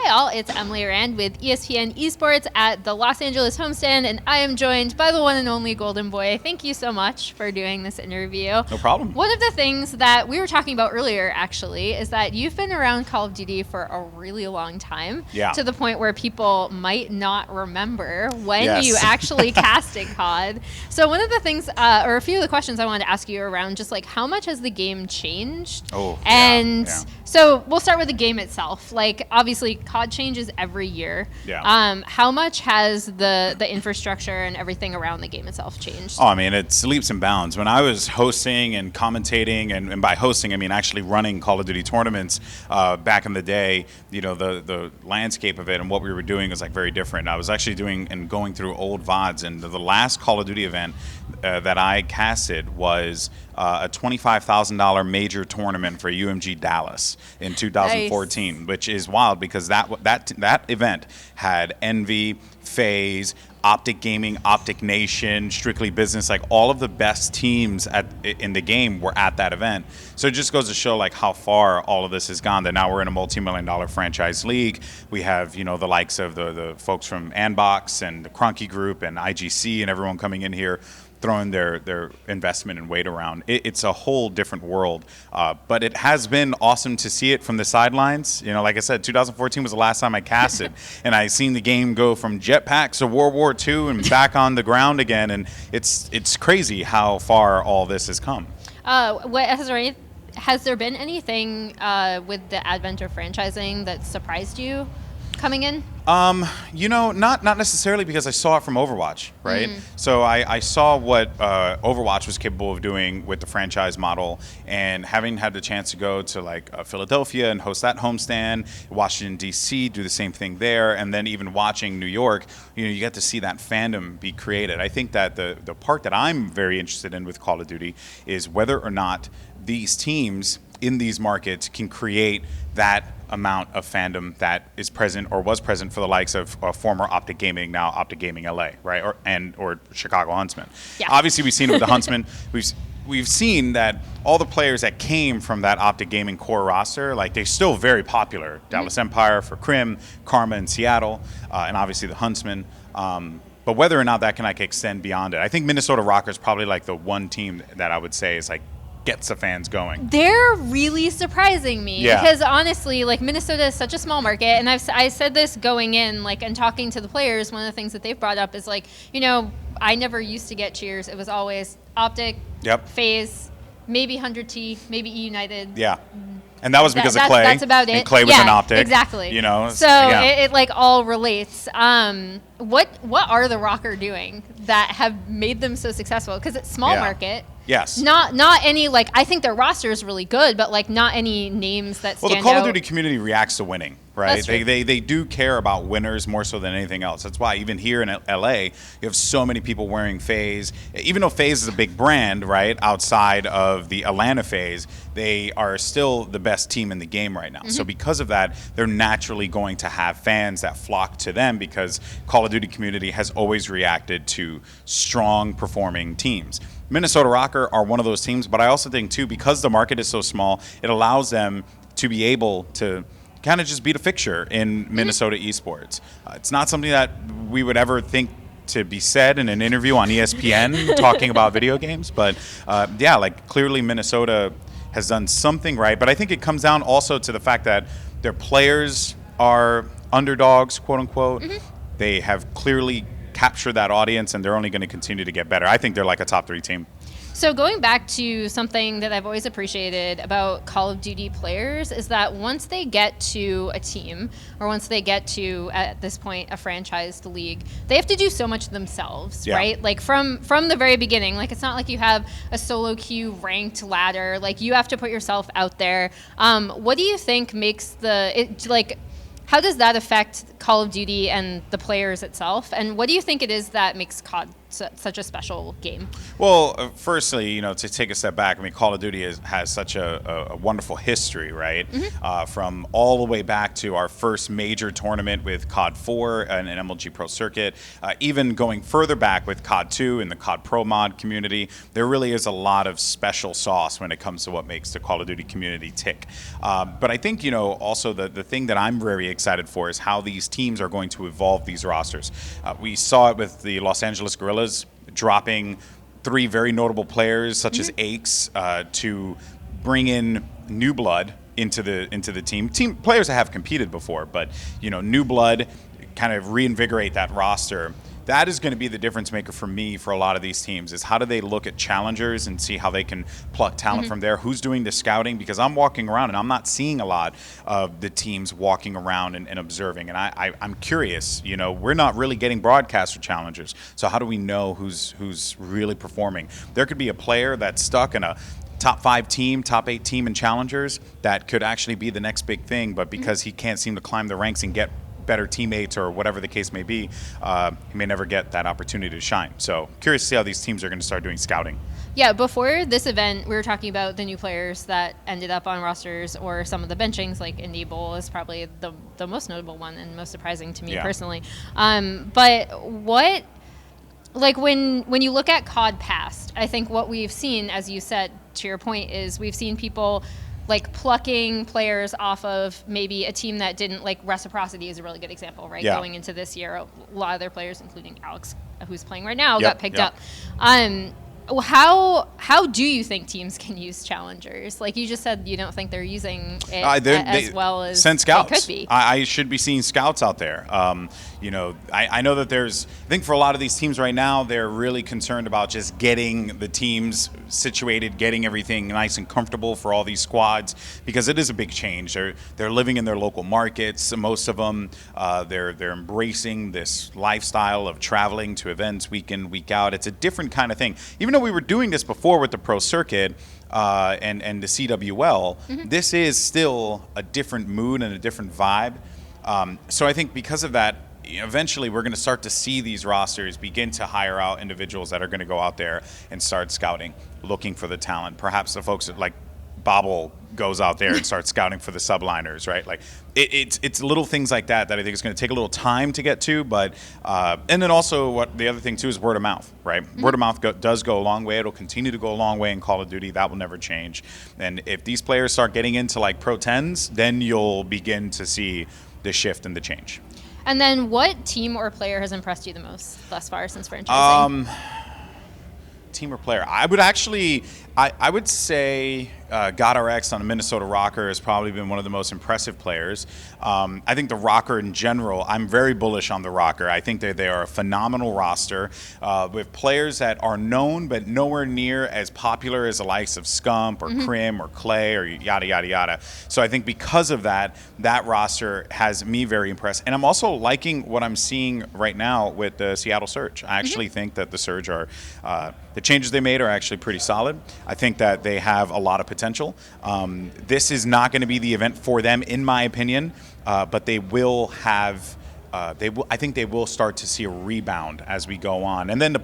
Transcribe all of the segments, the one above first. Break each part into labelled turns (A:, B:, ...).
A: Hi all, it's Emily Rand with ESPN Esports at the Los Angeles homestand, and I am joined by the one and only Goldenboy. Thank you so much for doing this interview.
B: No problem.
A: One of the things that we were talking about earlier, actually, is that you've been around Call of Duty for a really long time, to the point where people might not remember when you actually casted COD. So one of the things, or a few of the questions I wanted to ask you around just like how much has the game changed? So we'll start with the game itself. Like, obviously, COD changes every year. How much has the infrastructure and everything around the game itself changed?
B: Oh, I mean, it's leaps and bounds. When I was hosting and commentating, and by hosting, I mean actually running Call of Duty tournaments back in the day, you know, the landscape of it and what we were doing was like very different. I was actually doing and going through old VODs, and the last Call of Duty event that I casted was a $25,000 major tournament for UMG Dallas in 2014, which is wild because that event had Envy, FaZe, Optic Gaming, Optic Nation, Strictly Business, like all of the best teams in the game were at that event. So it just goes to show like how far all of this has gone, that now we're in a multi-million-dollar franchise league. We have, you know, the likes of the folks from Anbox and the Cronky Group and IGC and everyone coming in here throwing their investment and weight around. It's a whole different world, but it has been awesome to see it from the sidelines. You know, like I said, 2014 was the last time I casted, and I seen the game go from jetpacks to World War II and back on the ground again, and it's crazy how far all this has come.
A: Has there been anything with the advent of franchising that surprised you coming in?
B: You know, not necessarily, because I saw it from Overwatch, right? So I saw what Overwatch was capable of doing with the franchise model, and having had the chance to go to like Philadelphia and host that homestand, Washington D.C., do the same thing there, and then even watching New York, you know, you get to see that fandom be created. I think that the part that I'm very interested in with Call of Duty is whether or not these teams in these markets can create that amount of fandom that is present or was present for the likes of former Optic Gaming, now Optic Gaming LA, right, or Chicago Huntsmen. Obviously, we've seen it with the Huntsmen. We've seen that all the players that came from that Optic Gaming core roster, like they're still very popular. Dallas Empire for Crim, Karma in Seattle, and obviously the Huntsmen. But whether or not that can like extend beyond it, I think Minnesota Rockers probably like the one team that I would say is like gets the fans going.
A: They're really surprising me because honestly, like Minnesota is such a small market, and I said this going in, like, and talking to the players, one of the things that they've brought up is like, you know, I never used to get cheers. It was always Optic, FaZe, maybe 100T, maybe E United.
B: And that was because of Clay.
A: That's about it.
B: And Clay was an Optic.
A: Exactly.
B: You know.
A: So it like all relates. What are the Rocker doing that have made them so successful? Because it's small market.
B: Yes.
A: Not any, like, I think their roster is really good, but like not any names that stand out.
B: Well, the Call of Duty community reacts to winning, right?
A: That's true.
B: They do care about winners more so than anything else. That's why even here in LA, you have so many people wearing FaZe. Even though FaZe is a big brand, right, outside of the Atlanta FaZe, they are still the best team in the game right now. So because of that, they're naturally going to have fans that flock to them because Call of Duty community has always reacted to strong performing teams. Minnesota Rocker are one of those teams, but I also think too, because the market is so small, it allows them to be able to kind of just beat a fixture in Minnesota esports. It's not something that we would ever think to be said in an interview on ESPN talking about video games, but yeah, like clearly Minnesota has done something right, but I think it comes down also to the fact that their players are underdogs, quote unquote. They have clearly capture that audience, and they're only going to continue to get better. I think they're like a top 3 team.
A: So going back to something that I've always appreciated about Call of Duty players is that once they get to a team, or once they get to, at this point, a franchised league, they have to do so much themselves, right? Like from the very beginning, like it's not like you have a solo queue ranked ladder. Like you have to put yourself out there. What do you think makes how does that affect Call of Duty and the players itself? And what do you think it is that makes COD such a special game?
B: Well, firstly, to take a step back, I mean, Call of Duty has such a wonderful history, right? From all the way back to our first major tournament with COD 4 and an MLG Pro Circuit, even going further back with COD 2 and the COD Pro mod community, there really is a lot of special sauce when it comes to what makes the Call of Duty community tick. But I think, also the thing that I'm very excited for is how these teams are going to evolve these rosters. We saw it with the Los Angeles Guerrillas dropping 3 very notable players such as Aches to bring in new blood into the team players that have competed before, but new blood, kind of reinvigorate that roster. That is going to be the difference maker for me for a lot of these teams, is how do they look at challengers and see how they can pluck talent from there? Who's doing the scouting? Because I'm walking around and I'm not seeing a lot of the teams walking around and observing. And I'm curious, we're not really getting broadcasts for challengers. So how do we know who's really performing? There could be a player that's stuck in a top 5 team, top 8 team in challengers that could actually be the next big thing, but because he can't seem to climb the ranks and get better teammates or whatever the case may be, he may never get that opportunity to shine. So curious to see how these teams are going to start doing scouting.
A: Yeah, before this event, we were talking about the new players that ended up on rosters or some of the benchings, like Indie Bowl is probably the most notable one and most surprising to me personally. But what, like when you look at COD past, I think what we've seen, as you said, to your point, is we've seen people like plucking players off of maybe a team that didn't, like Reciprocity is a really good example, right?
B: Yeah.
A: Going into this year, a lot of their players, including Alex, who's playing right now, got picked up. How do you think teams can use challengers? Like you just said, you don't think they're using it as well as
B: send scouts.
A: They could be.
B: I should be seeing scouts out there. I know that I think for a lot of these teams right now, they're really concerned about just getting the teams situated, getting everything nice and comfortable for all these squads, because it is a big change. They're living in their local markets. Most of them, they're embracing this lifestyle of traveling to events week in, week out. It's a different kind of thing. Even though we were doing this before with the Pro Circuit and the CWL, this is still a different mood and a different vibe. So I think because of that, eventually we're going to start to see these rosters begin to hire out individuals that are going to go out there and start scouting, looking for the talent. Perhaps the folks that, like Bobble, goes out there and starts scouting for the subliners, right? Like it's little things like that I think is going to take a little time to get to, but and then also what the other thing too is word of mouth, right? Word of mouth does go a long way. It'll continue to go a long way in Call of Duty. That will never change. And if these players start getting into like Pro 10s, then you'll begin to see the shift and the change.
A: And then what team or player has impressed you the most thus far since franchising?
B: Team or player? I would say GodRx on a Minnesota Rocker has probably been one of the most impressive players. I think the Rocker in general, I'm very bullish on the Rocker. I think they are a phenomenal roster with players that are known but nowhere near as popular as the likes of Scump or Crim or Clay or yada, yada, yada. So I think because of that roster has me very impressed. And I'm also liking what I'm seeing right now with the Seattle Surge. I actually think that the Surge are the changes they made are actually pretty solid. I think that they have a lot of potential. This is not going to be the event for them, in my opinion, but they will have. I think they will start to see a rebound as we go on. And then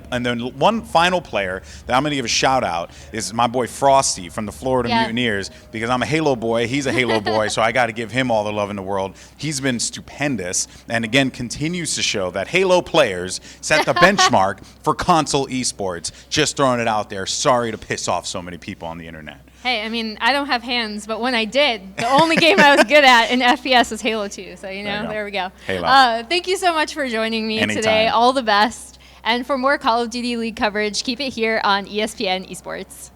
B: one final player that I'm going to give a shout out is my boy Frosty from the Florida Mutineers, because I'm a Halo boy. He's a Halo boy, so I got to give him all the love in the world. He's been stupendous, and again continues to show that Halo players set the benchmark for console esports. Just throwing it out there. Sorry to piss off so many people on the internet.
A: Hey, I mean, I don't have hands, but when I did, the only game I was good at in FPS was Halo 2. So, there we go.
B: Halo.
A: Thank you so much for joining me today. All the best. And for more Call of Duty League coverage, keep it here on ESPN Esports.